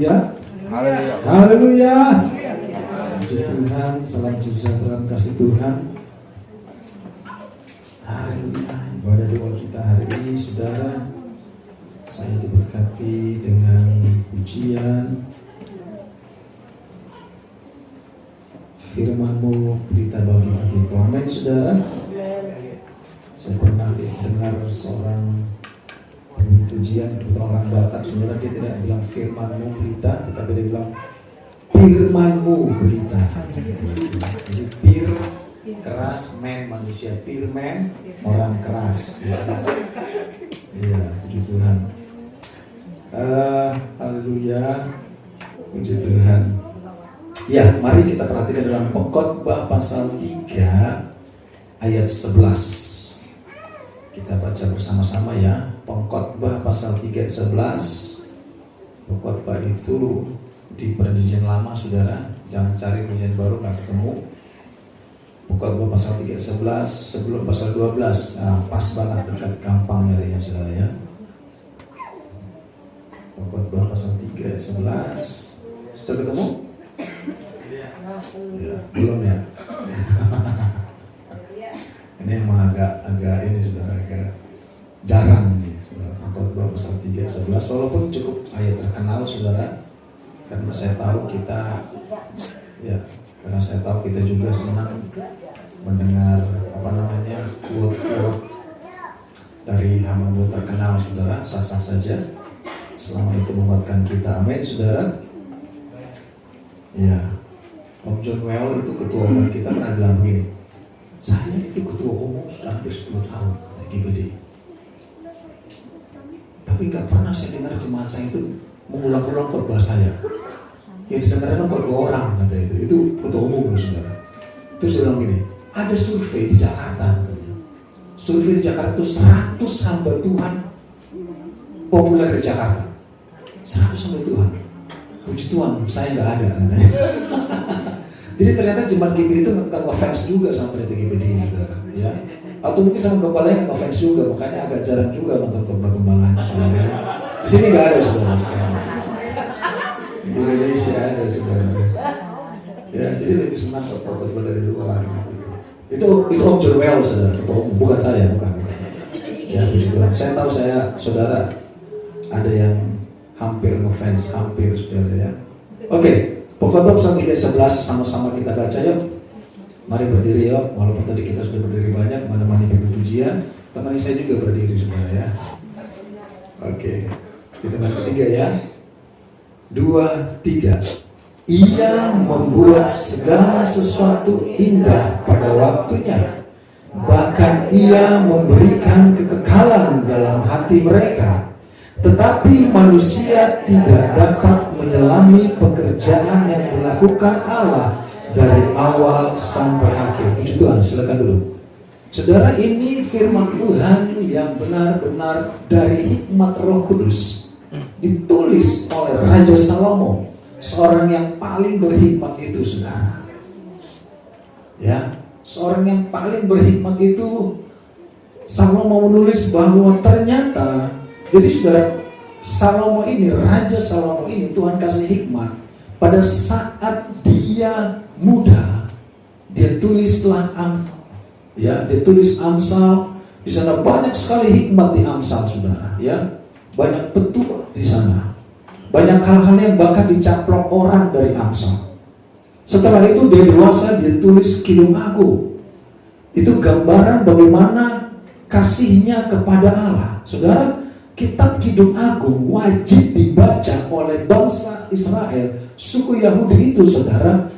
Haleluya. Haleluya. Haleluya. Puji Tuhan, salam sejahtera kasih Tuhan. Haleluya. Ibadah doa kita hari ini, saudara, saya diberkati dengan pujian firman-Mu, berita bagi hatiku. Amin, saudara. Saya pernah dengar seorang pujian orang Batak, saudara, dia tidak bilang firman-Mu berita, tetapi dia bilang firman-Mu berita. Jadi pir keras, men manusia, firman orang keras. Iya, puji Tuhan. Haleluya, puji Tuhan. Ya, mari kita perhatikan dalam Pengkhotbah pasal 3 ayat 11. Kita baca bersama-sama ya. Pengkhotbah pasal 3 ayat 11. Pengkhotbah itu di perjanjian lama, saudara. Jangan cari perjanjian baru, nggak ketemu. Pengkhotbah pasal 3 ayat 11 sebelum pasal 12. Nah, pas banget, dekat gampang nyarinya, saudara ya. Pengkhotbah pasal 3 ayat 11. Sudah ketemu? Ya, belum ya. Ini emang agak ini sudah agak jarang nih, saudara. Pengkhotbah pasal 3 ayat 11, walaupun cukup ayat terkenal, saudara, karena saya tahu kita juga senang mendengar quote dari hamba terkenal, saudara. Sah-sah saja selama itu menguatkan kita. Amin, saudara. Ya, Om John Well itu ketua umum kita pernah bilang begini, saya itu ketua umum sudah hampir 10 tahun GBD, tapi gak pernah saya dengar jemaat saya itu mengulang-ulang khotbah saya. Yang didengarkan kok 2 orang, kata itu ketua umum, saudara. Terus dia bilang gini, ada survei di Jakarta, katanya. Survei di Jakarta itu 100 hamba Tuhan populer di Jakarta. 100 hamba Tuhan. Puji Tuhan, saya nggak ada, katanya. Jadi ternyata jemaat GBD itu nggak ngefans juga sama pendeta GBD ini, saudara. Ya. Atau mungkin sama gembalanya nggak ngefans juga, makanya agak jarang juga nonton khotbah gembalanya, saudara. Di sini nggak ada, saudara. Di Indonesia ada, saudara. Ya, jadi lebih senang khotbah dari luar. Itu Om John Well, saudara, ketua umum, bukan saya, bukan. Ya, puji Tuhan. Saya tahu saudara ada yang hampir ngefans, hampir, saudara ya. Oke, Pengkhotbah pasal 3 ayat 11 sama-sama kita baca yuk. Mari berdiri yuk, walaupun tadi kita sudah berdiri banyak menemani pujian, temani saya juga berdiri, saudara ya. Oke, hitungan ketiga ya. 2, 3. Ia membuat segala sesuatu indah pada waktunya. Bahkan ia memberikan kekekalan dalam hati mereka. Tetapi manusia tidak dapat menyelami pekerjaan yang dilakukan Allah dari awal sampai akhir. Puji Tuhan, silakan dulu. Saudara, ini firman Tuhan yang benar-benar dari hikmat Roh Kudus, ditulis oleh Raja Salomo, seorang yang paling berhikmat itu, saudara. Ya, seorang yang paling berhikmat itu, Salomo menulis bahwa ternyata, jadi saudara, Salomo ini, Raja Salomo ini, Tuhan kasih hikmat. Pada saat dia muda, dia tulislah Amsal. Ya, dia tulis Amsal. Di sana banyak sekali hikmat di Amsal, saudara. Ya, banyak petua di sana. Banyak hal-hal yang bahkan dicaplok orang dari Amsal. Setelah itu dia dewasa, dia tulis Kidung Agung. Itu gambaran bagaimana kasihnya kepada Allah, saudara. Kitab Kidung Agung wajib dibaca oleh bangsa Israel, suku Yahudi itu, saudara,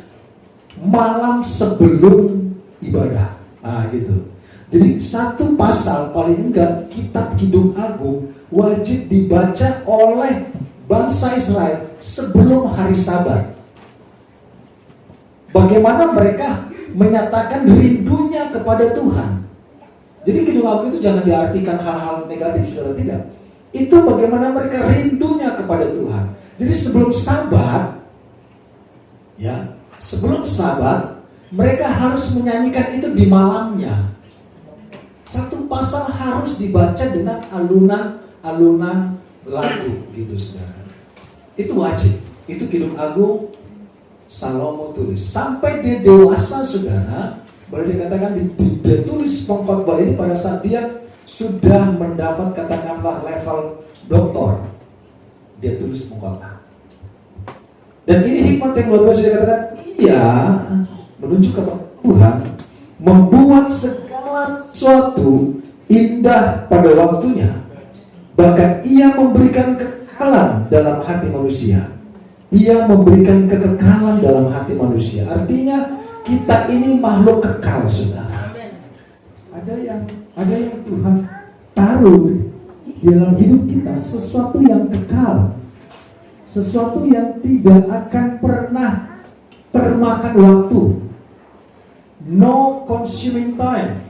malam sebelum ibadah. Nah gitu. Jadi satu pasal paling enggak Kitab Kidung Agung wajib dibaca oleh bangsa Israel sebelum hari Sabat. Bagaimana mereka menyatakan rindunya kepada Tuhan. Jadi Kidung Agung itu jangan diartikan hal-hal negatif, saudara, tidak. Itu bagaimana mereka rindunya kepada Tuhan. Jadi sebelum Sabat, ya, sebelum Sabat, mereka harus menyanyikan itu di malamnya. Satu pasal harus dibaca dengan alunan lagu, gitu, saudara. Itu wajib. Itu Kidung Agung Salomo tulis. Sampai dia dewasa, saudara, boleh dikatakan dia tulis pengkhotbah ini pada saat dia sudah mendapat katakanlah level doktor. Dia tulis pengkhotbah. Dan ini hikmat yang luar biasa, dia katakan, iya, menunjuk kepada Tuhan membuat segala sesuatu indah pada waktunya. Bahkan ia memberikan kekekalan dalam hati manusia. Ia memberikan kekekalan dalam hati manusia. Artinya kita ini makhluk kekal, saudara. Ada yang Tuhan taruh di dalam hidup kita, sesuatu yang kekal, sesuatu yang tidak akan pernah termakan waktu. No consuming time.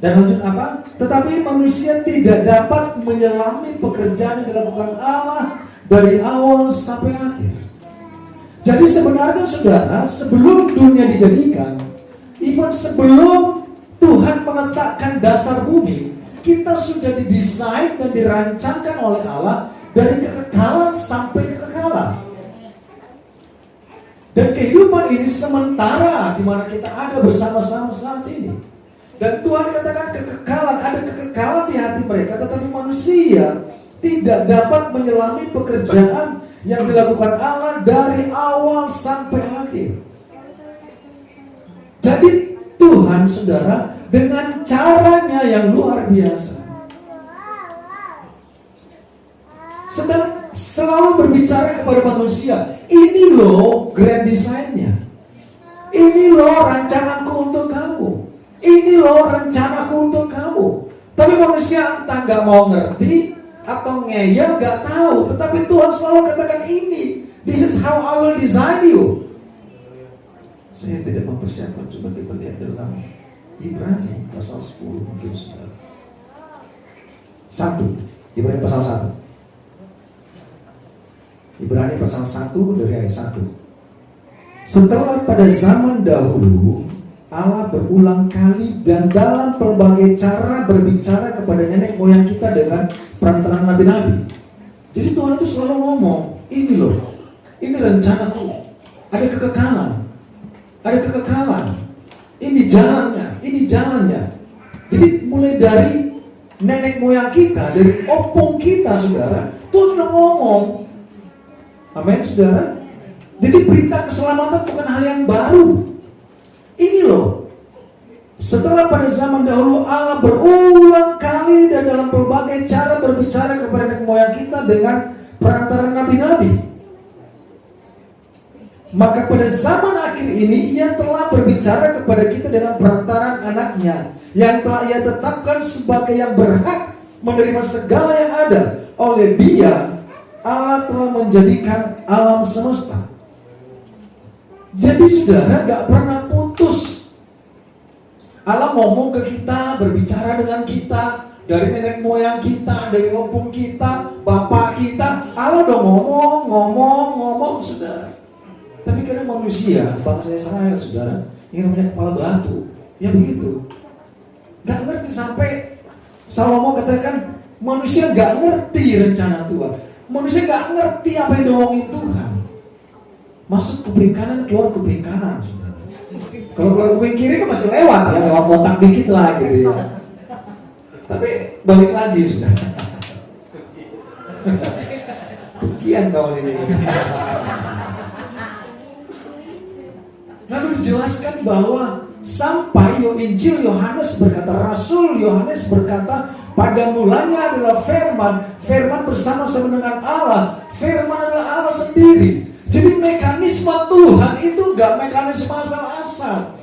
Dan lanjut apa? Tetapi manusia tidak dapat menyelami pekerjaan yang dilakukan Allah dari awal sampai akhir. Jadi sebenarnya, saudara, sebelum dunia dijadikan, even sebelum Tuhan meletakkan dasar bumi, kita sudah didesain dan dirancangkan oleh Allah dari kekekalan sampai kekekalan. Dan kehidupan ini sementara di mana kita ada bersama-sama saat ini. Dan Tuhan katakan kekekalan, ada kekekalan di hati mereka, tetapi manusia tidak dapat menyelami pekerjaan yang dilakukan Allah dari awal sampai akhir. Jadi Tuhan, saudara, dengan caranya yang luar biasa, sedang selalu berbicara kepada manusia. Ini loh grand design-nya. Ini loh rancanganku untuk kamu. Ini loh rencanaku untuk kamu. Tapi manusia entah gak mau ngerti atau ngeyel, gak tahu. Tetapi Tuhan selalu katakan ini. This is how I will design you. Saya tidak mempersiapkan. Coba kita lihat dalam Ibrani pasal 10 mungkin saudara. 1. Ibrani pasal 1. Ibrani pasal 1 dari ayat 1. Setelah pada zaman dahulu Allah berulang kali dan dalam berbagai cara berbicara kepada nenek moyang kita dengan perantaraan nabi-nabi. Jadi Tuhan itu selalu ngomong, ini loh, ini rencanaku, ada kekekalan, ini jalannya. Jadi mulai dari nenek moyang kita, dari opung kita, saudara, Tuhan sudah ngomong. Amin, saudara. Jadi berita keselamatan bukan hal yang baru. Ini loh, setelah pada zaman dahulu Allah berulang kali dan dalam berbagai cara berbicara kepada nenek moyang kita dengan perantaraan nabi-nabi. Maka pada zaman akhir ini Ia telah berbicara kepada kita dengan perantaraan anaknya, yang telah Ia tetapkan sebagai yang berhak menerima segala yang ada. Oleh Dia Allah telah menjadikan alam semesta. Jadi saudara, gak pernah putus. Allah ngomong ke kita, berbicara dengan kita, dari nenek moyang kita, dari opung kita, bapak kita. Allah udah ngomong, saudara. Tapi karena manusia, bangsa Israel, saudara, yang namanya kepala batu, ya begitu. Gak ngerti, sampai Salomo katakan, manusia gak ngerti rencana Tuhan. Manusia gak ngerti apa yang diomongin Tuhan. Masuk kuping kanan, keluar kuping kanan, saudara. Kalau keluar kuping kiri kan masih lewat ya, lewat botak dikit lah gitu ya. Tapi balik lagi, saudara. Tukian kawan ini. Lalu dijelaskan bahwa sampai Injil Yohanes berkata, Rasul Yohanes berkata, pada mulanya adalah firman, firman bersama-sama dengan Allah, firman adalah Allah sendiri. Jadi mekanisme Tuhan itu gak mekanisme asal-asal,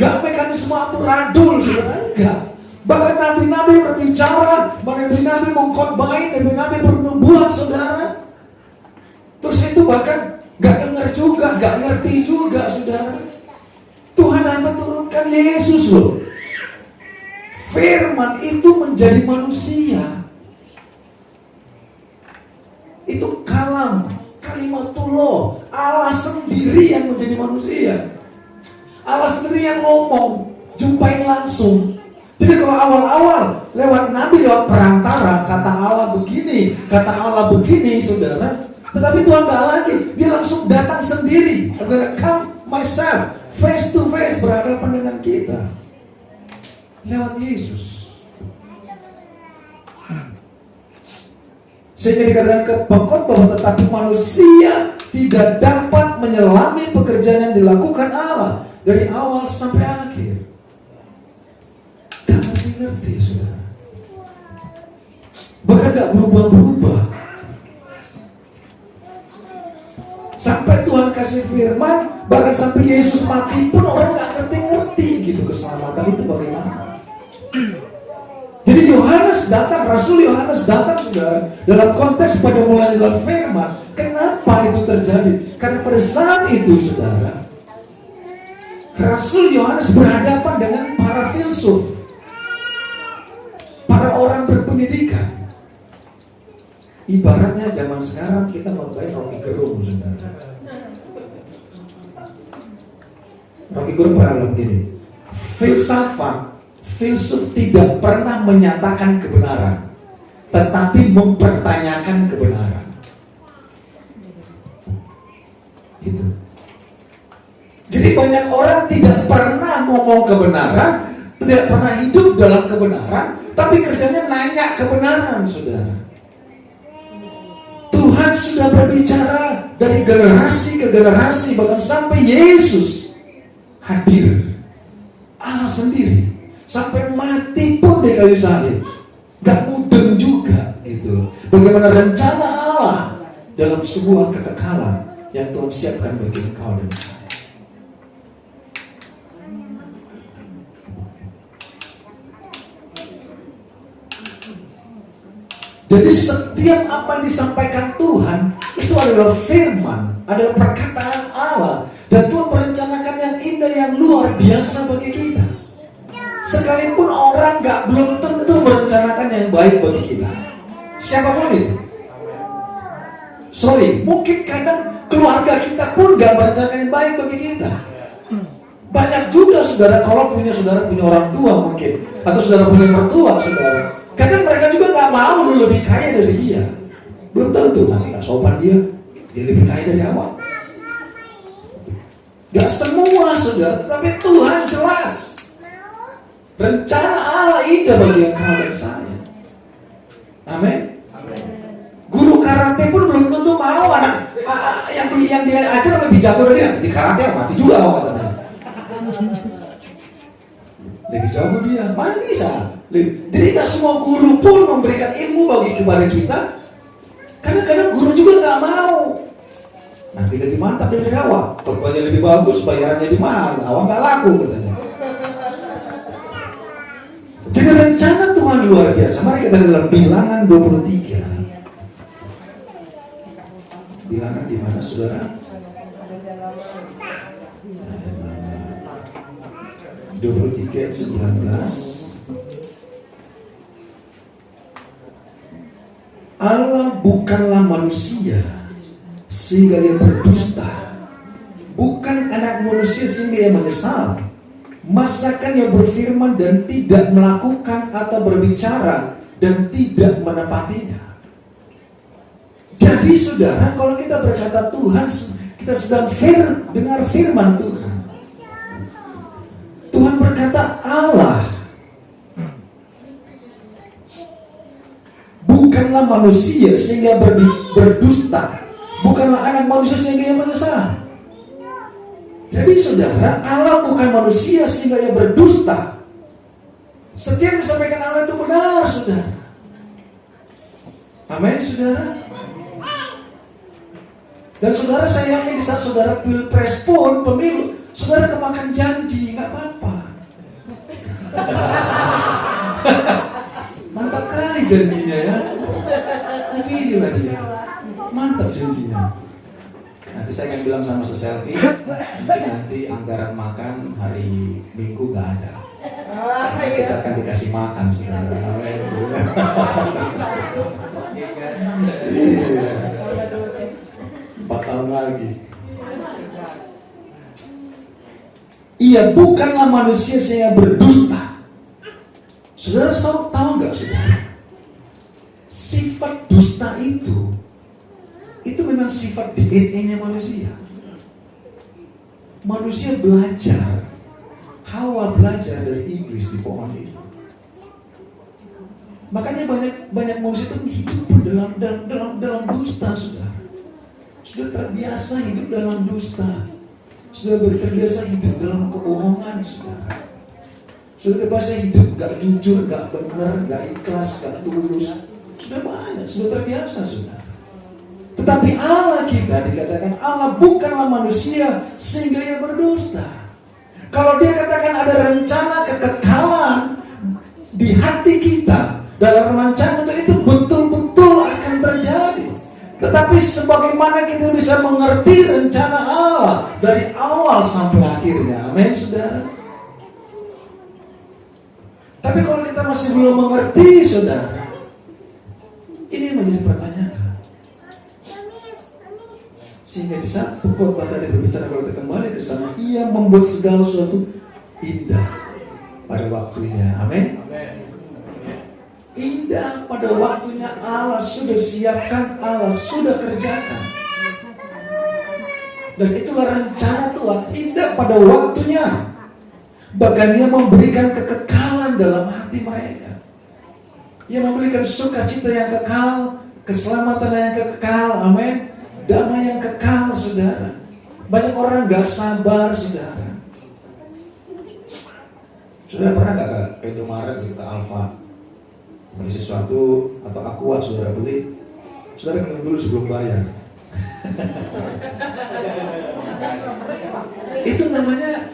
gak mekanisme amburadul, saudara, enggak. Bahkan nabi-nabi berbicara, nabi-nabi mengkhotbahin, nabi-nabi bernubuat, saudara. Terus itu bahkan gak dengar juga, gak ngerti juga, saudara. Tuhan akan turunkan Yesus loh. Firman itu menjadi manusia. Itu kalimatullah, Allah sendiri yang menjadi manusia. Allah sendiri yang ngomong, jumpain langsung. Jadi kalau awal-awal lewat nabi, lewat perantara, kata Allah begini, saudara. Tetapi Tuhan gak lagi, dia langsung datang sendiri. I'm gonna come myself, face to face, berhadapan dengan kita lewat Yesus. Sehingga dikatakan ke pengkhotbah bahwa tetapi manusia tidak dapat menyelami pekerjaan yang dilakukan Allah dari awal sampai akhir. Gak ngerti, saudara. Bahkan gak berubah-berubah. Sampai Tuhan kasih firman, bahkan sampai Yesus mati pun orang gak ngerti-ngerti gitu keselamatan itu bagaimana. Jadi Yohanes datang, Rasul Yohanes datang, saudara, dalam konteks pada mulanya dalam firman. Kenapa itu terjadi? Karena pada saat itu, saudara, Rasul Yohanes berhadapan dengan para filsuf, para orang berpendidikan. Ibaratnya zaman sekarang kita memakai Rocky Gerung, saudara. Rocky Gerung pernah bilang begini, filsuf tidak pernah menyatakan kebenaran, tetapi mempertanyakan kebenaran. Gitu. Jadi banyak orang tidak pernah ngomong kebenaran, tidak pernah hidup dalam kebenaran, tapi kerjanya nanya kebenaran, saudara. Tuhan sudah berbicara dari generasi ke generasi, bahkan sampai Yesus hadir, Allah sendiri. Sampai mati pun di kayu salib, gak mudeng juga gitu. Bagaimana rencana Allah dalam sebuah kekekalan yang Tuhan siapkan bagi engkau dan saya. Jadi setiap apa yang disampaikan Tuhan itu adalah firman, adalah perkataan Allah, dan Tuhan merencanakan yang indah, yang luar biasa bagi kita. Sekalipun orang belum tentu merencanakan yang baik bagi kita, siapapun itu. Mungkin kadang keluarga kita pun gak merencanakan yang baik bagi kita. Banyak juga saudara, kalau saudara punya orang tua mungkin, atau saudara punya mertua, saudara, kadang mereka juga gak mau lu lebih kaya dari dia. Belum tentu, nanti gak sopan dia lebih kaya dari awal. Gak semua, saudara, tapi Tuhan jelas. Rencana Allah indah bagi engkau dan saya. Amin. Guru karate pun belum tentu mau anak yang dia ajar lebih jago dari dia. Di karate mati juga katanya. Lebih jago dia, mana bisa? Jadi tak semua guru pun memberikan ilmu bagi kepada kita. Kadang-kadang guru juga nggak mau. Nanti lebih mantap dari awal, korbannya lebih bagus, bayarannya lebih mahal, awal nggak laku katanya. Jadi rencana Tuhan luar biasa. Mari kita dalam Bilangan 23. Bilangan di mana, saudara? 23 19. Allah bukanlah manusia sehingga ia berdusta, bukan anak manusia sehingga ia menyesal. Masakan ia berfirman dan tidak melakukan, atau berbicara dan tidak menepatinya. Jadi saudara, kalau kita berkata Tuhan, kita sedang dengar firman Tuhan. Tuhan berkata Allah bukanlah manusia sehingga berdusta, bukanlah anak manusia sehingga ia menyesal. Jadi saudara, Allah bukan manusia sehingga ia berdusta. Setiap yang disampaikan Allah itu benar, saudara. Amin, saudara. Dan saudara, saya yakin di saat saudara pilpres pun, pemilu, saudara kemakan janji, nggak apa-apa. Mantap kali janjinya ya. Pilihlah dia. Mantap janjinya. Nanti saya akan bilang sama seselfie, mungkin nanti anggaran makan hari Minggu gak ada. Kita akan dikasih makan, saudara. Amin, saudara. Iya. 4 tahun lagi. Ia bukanlah manusia sehingga berdusta. Saudara tahu nggak, saudara? Sifat dusta itu memang sifat DNA-nya manusia. Manusia belajar. Hawa belajar dari iblis di pohon itu. Makanya banyak manusia itu hidup dalam dusta, saudara. Sudah terbiasa hidup dalam dusta. Sudah terbiasa hidup dalam kebohongan, saudara. Sudah terbiasa hidup gak jujur, gak benar, gak ikhlas, gak tulus. Sudah banyak, sudah terbiasa, saudara. Tetapi Allah kita dikatakan Allah bukanlah manusia sehingga ia berdusta. Kalau dia katakan ada rencana kekekalan di hati kita, dalam rencana itu betul-betul akan terjadi. Tetapi sebagaimana kita bisa mengerti rencana Allah dari awal sampai akhirnya, amin saudara. Tapi kalau kita masih belum mengerti, saudara, ini menjadi pertanyaan. Sehingga di saat khotbah tadi berbicara, kalau kita kembali ke sana, ia membuat segala sesuatu indah pada waktunya. Amin. Indah pada waktunya. Allah sudah siapkan, Allah sudah kerjakan. Dan itulah rencana Tuhan, indah pada waktunya. Bahkan dia memberikan kekekalan dalam hati mereka. Ia memberikan sukacita yang kekal, keselamatan yang kekal. Amin. Damai yang kekal, saudara. Banyak orang gak sabar, saudara. Saudara pernah gak ke Indomaret gitu, ke Alfa, beli sesuatu atau Aqua, saudara beli, saudara minum dulu sebelum bayar. Itu namanya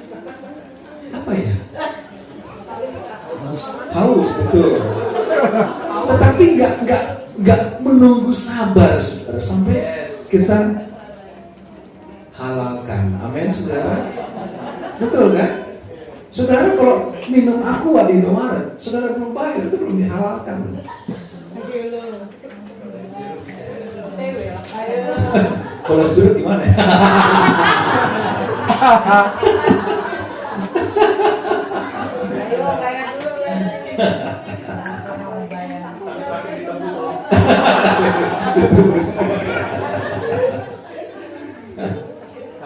apa ya? Haus, betul. Tetapi nggak menunggu sabar, saudara, sampai kita halalkan. Amin, saudara. Betul kan? Saudara kalau minum Aqua di Indomaret, saudara belum bayar, itu belum dihalalkan. Kalau saudara gimana?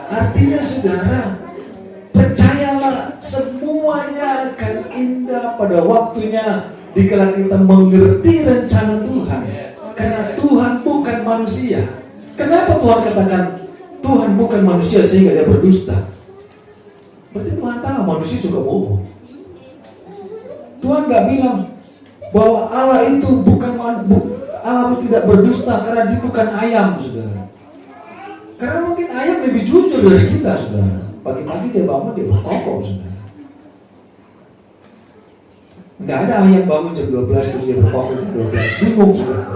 Artinya saudara, percayalah semuanya akan indah pada waktunya dikala kita mengerti rencana Tuhan. Karena Tuhan bukan manusia. Kenapa Tuhan katakan Tuhan bukan manusia sehingga dia berdusta? Berarti Tuhan tahu manusia suka bohong. Tuhan gak bilang bahwa Allah itu Allah tidak berdusta karena dia bukan ayam, saudara. Karena mungkin ayam lebih jujur dari kita, saudara. Pagi-pagi dia bangun, dia berkokok, saudara. Nggak ada ayam bangun jam 12 terus dia berkokok jam 12. Bingung, saudara.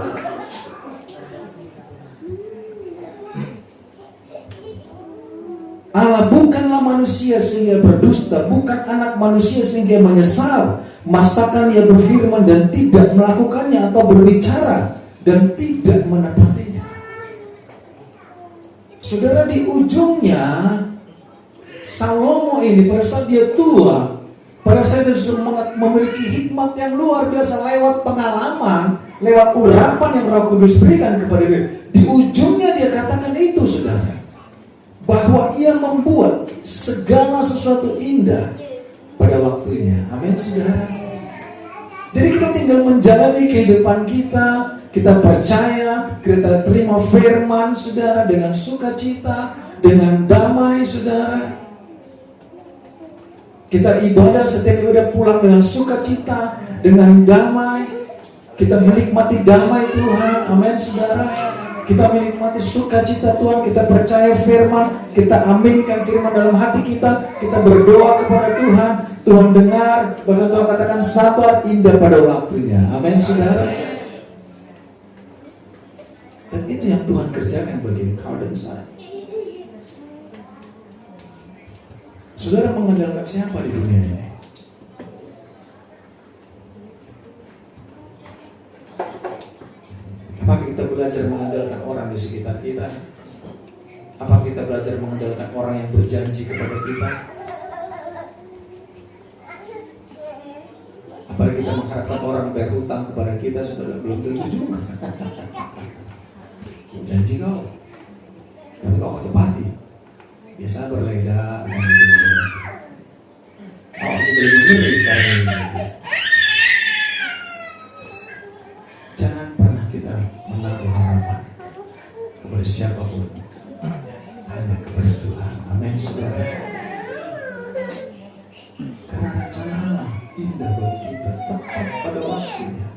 Allah bukanlah manusia sehingga berdusta, bukan anak manusia sehingga menyesal. Masakan ia berfirman dan tidak melakukannya, atau berbicara dan tidak menepatinya. Saudara, di ujungnya Salomo ini pada saat dia tua, pada saat dia sudah memiliki hikmat yang luar biasa lewat pengalaman, lewat urapan yang Roh Kudus berikan kepada dia. Di ujungnya dia katakan itu, saudara, bahwa ia membuat segala sesuatu indah pada waktunya. Amin, saudara. Jadi kita tinggal menjalani kehidupan kita. Kita percaya, kita terima firman, saudara, dengan sukacita, dengan damai, saudara. Kita ibadah, setiap ibadah pulang dengan sukacita, dengan damai. Kita menikmati damai Tuhan. Amin, saudara. Kita menikmati sukacita Tuhan, kita percaya firman, kita aminkan firman dalam hati kita, kita berdoa kepada Tuhan, Tuhan dengar, bahkan Tuhan katakan sabar indah pada waktunya. Amin, saudara. Dan itu yang Tuhan kerjakan bagi kau dan saya. Saudara mengandalkan siapa di dunia ini? Apakah kita belajar mengandalkan orang di sekitar kita? Apakah kita belajar mengandalkan orang yang berjanji kepada kita? Apakah kita mengharapkan orang berhutang kepada kita? Saudara, belum tentu juga. Janji kau, waktu party. Biasa berleda dan gitu. Oh, ngeri sekarang ini. Jangan pernah kita menaruh harapan kepada siapapun, hanya kepada Tuhan. Amin, saudara. Karena rencana Allah indah bagi kita, tepat pada waktunya.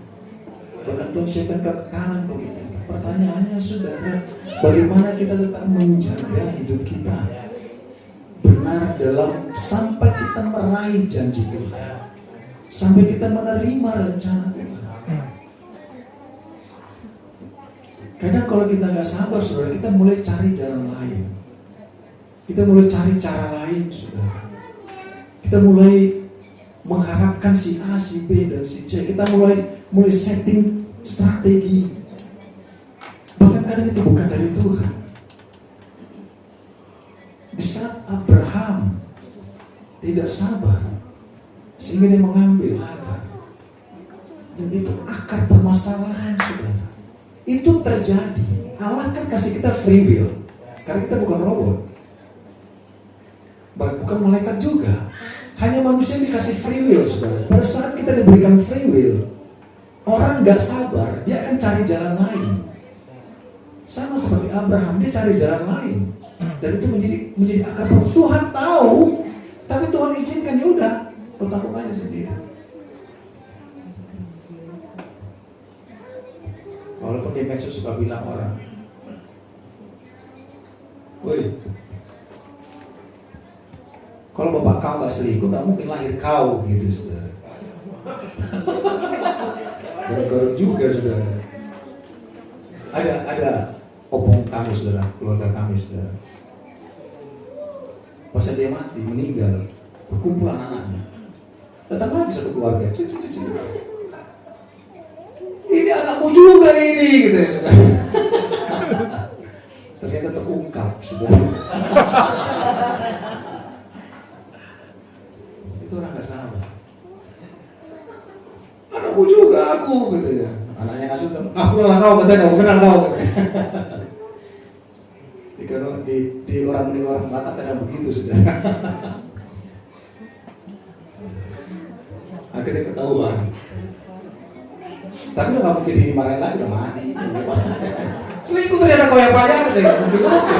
Bahkan Tuhan siapkan kekekalan bagi kita. Pertanyaannya, saudara, bagaimana kita tetap menjaga hidup kita benar dalam sampai kita meraih janji Tuhan, sampai kita menerima rencana Tuhan. Kadang kalau kita nggak sabar, saudara, kita mulai cari jalan lain, kita mulai cari cara lain, saudara. Kita mulai mengharapkan si A, si B, dan si C. Kita mulai setting strategi. Bahkan kadang itu bukan dari Tuhan. Di saat Abraham tidak sabar, sehingga dia mengambil Hagar, dan itu akar permasalahan, saudara. Itu terjadi. Allah kan kasih kita free will, karena kita bukan robot, bukan malaikat juga. Hanya manusia yang dikasih free will, saudara. Pada saat kita diberikan free will, orang gak sabar, dia akan cari jalan lain. Sama seperti Abraham, dia cari jalan lain. Dan itu menjadi akar. Tuhan tahu, tapi Tuhan izinkan, ya udah, lo tanggung aja sendiri. Walaupun di medsos suka bilang orang, woi, kalau bapak kau gak selingkuh, gak mungkin lahir kau, gitu, saudara. Garuk-garuk juga, saudara. Ada opung kami, saudara, keluarga kami, saudara. Pas dia mati, meninggal, berkumpul anak-anaknya. Datang lagi satu keluarga, cucu. Ini anakmu juga ini, gitu ya, saudara. Ternyata terungkap, saudara. Itu orang gak sabar. Anakmu juga aku, gitu ya. Anaknya ngasuh, aku kenal kau, katanya, aku kenal kau, katanya. Di orang meninggal orang Batak kadang begitu, saudara. Akhirnya ketahuan. Tapi udah gak mungkin dimarahin lagi, udah mati. Selingkuh ternyata kau yang bayar, katanya, gak mungkin lagi.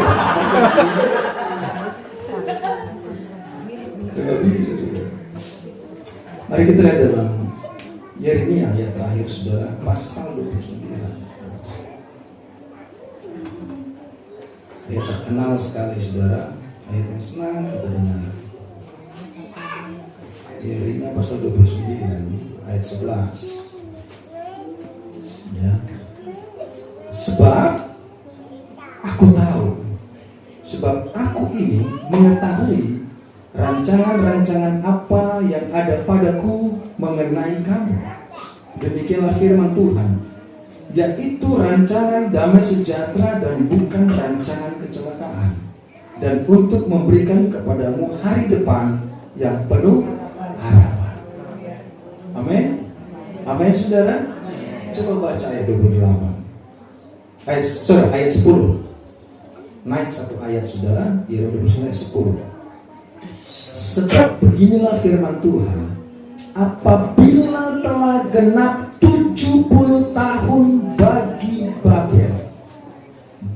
Gak bisa, saudara. Mari kita lihat dalam Yeremia ayat terakhir, saudara, pasal 29. Ayat terkenal sekali, saudara. Ayat yang senang kita dengar. Yeremia pasal 29 ayat 11. Ya. Sebab aku tahu, sebab aku ini mengetahui rancangan-rancangan apa yang ada padaku mengenai kamu. Demikianlah firman Tuhan, yaitu rancangan damai sejahtera dan bukan rancangan kecelakaan, dan untuk memberikan kepadamu hari depan yang penuh harapan. Amin. Amin, saudara. Coba baca ayat 28. Ayat 10. Naik satu ayat, saudara. Yeremia 29 ayat 10. Sebab beginilah firman Tuhan, apabila telah genap 70 tahun bagi Babel,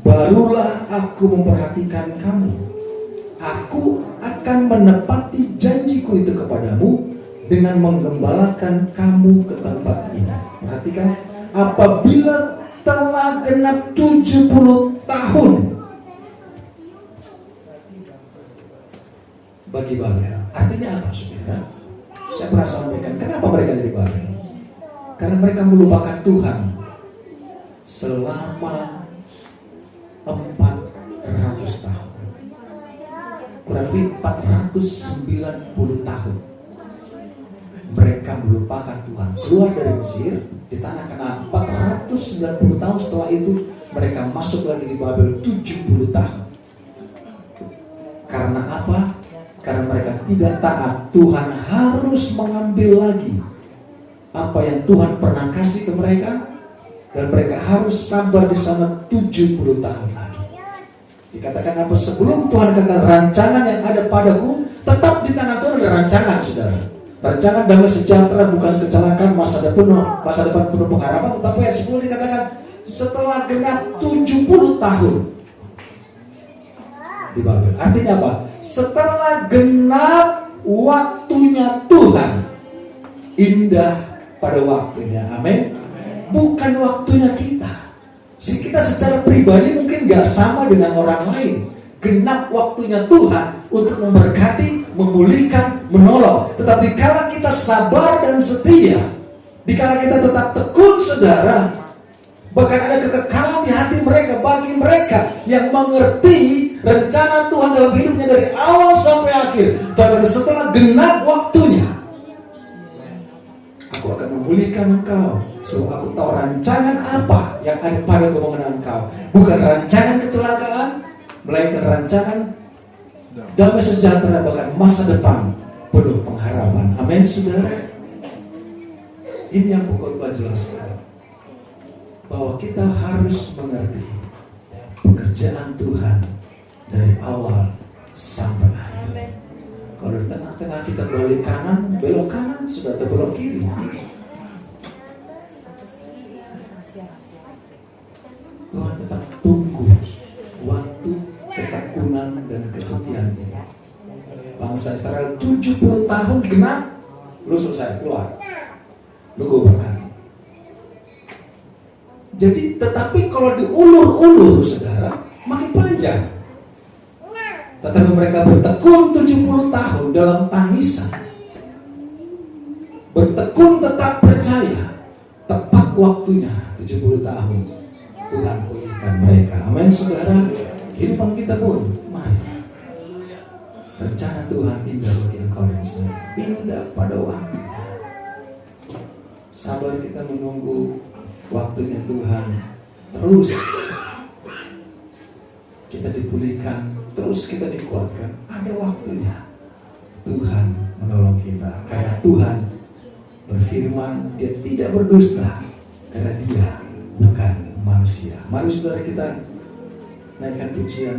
barulah aku memperhatikan kamu. Aku akan menepati janjiku itu kepadamu dengan menggembalakan kamu ke tempat ini. Perhatikan, apabila telah genap 70 tahun bagi Babel. Artinya apa, saudara? Saya pernah sampaikan, kenapa mereka ada di Babel? Karena mereka melupakan Tuhan selama 400 tahun. Kurang lebih 490 tahun. Mereka melupakan Tuhan. Keluar dari Mesir, di tanah Kanaan 490 tahun. Setelah itu mereka masuk lagi di Babel 70 tahun. Karena apa? Karena mereka tidak taat. Tuhan harus mengambil lagi apa yang Tuhan pernah kasih ke mereka, dan mereka harus sabar di sana 70 tahun lagi. Dikatakan apa? Sebelum Tuhan katakan rancangan yang ada padaku, tetap di tangan Tuhan ada rancangan, saudara. Rancangan damai sejahtera, bukan kecelakaan, masa depan penuh pengharapan. Tetapi ayat 10 dikatakan setelah genap 70 tahun di Babel. Artinya apa? Setelah genap waktunya Tuhan, indah pada waktunya. Amin. Bukan waktunya kita. Kita secara pribadi mungkin gak sama dengan orang lain. Genap waktunya Tuhan untuk memberkati, memulihkan, menolong. Tetapi kalau kita sabar dan setia, dikala kita tetap tekun, saudara, bahkan ada kekekalan di hati mereka. Bagi mereka yang mengerti rencana Tuhan dalam hidupnya dari awal sampai akhir, Tuhan setelah genap waktunya, aku akan memulihkan engkau. So, aku tahu rancangan apa yang ada pada mengenai engkau. Bukan rancangan kecelakaan, melainkan rancangan damai sejahtera, bahkan masa depan penuh pengharapan. Amin, saudara. Ini yang pokok jelaskan, bahwa kita harus mengerti pekerjaan Tuhan dari awal sampai akhir. Kalau di tengah-tengah kita belok kanan, sudah terbelok kiri. Tuhan tetap tunggu waktu ketekunan dan kesetiaan ini. Bangsa Israel 70 tahun genap, lu selesai, keluar, lu gue berkati. Jadi tetapi kalau diulur-ulur, saudara, makin panjang. Tetapi mereka bertekun 70 tahun dalam tangisan, bertekun tetap percaya, tepat waktunya 70 tahun Tuhan pulihkan mereka. Amin, saudara. Kehidupan kita pun, mari, rencana Tuhan indah bagi engkau dan saya, indah pada waktunya. Sabar kita menunggu waktunya Tuhan. Terus kita dipulihkan, terus kita dikuatkan. Ada waktunya Tuhan menolong kita, karena Tuhan berfirman, Dia tidak berdusta, karena Dia bukan manusia. Mari saudara kita naikkan pujian.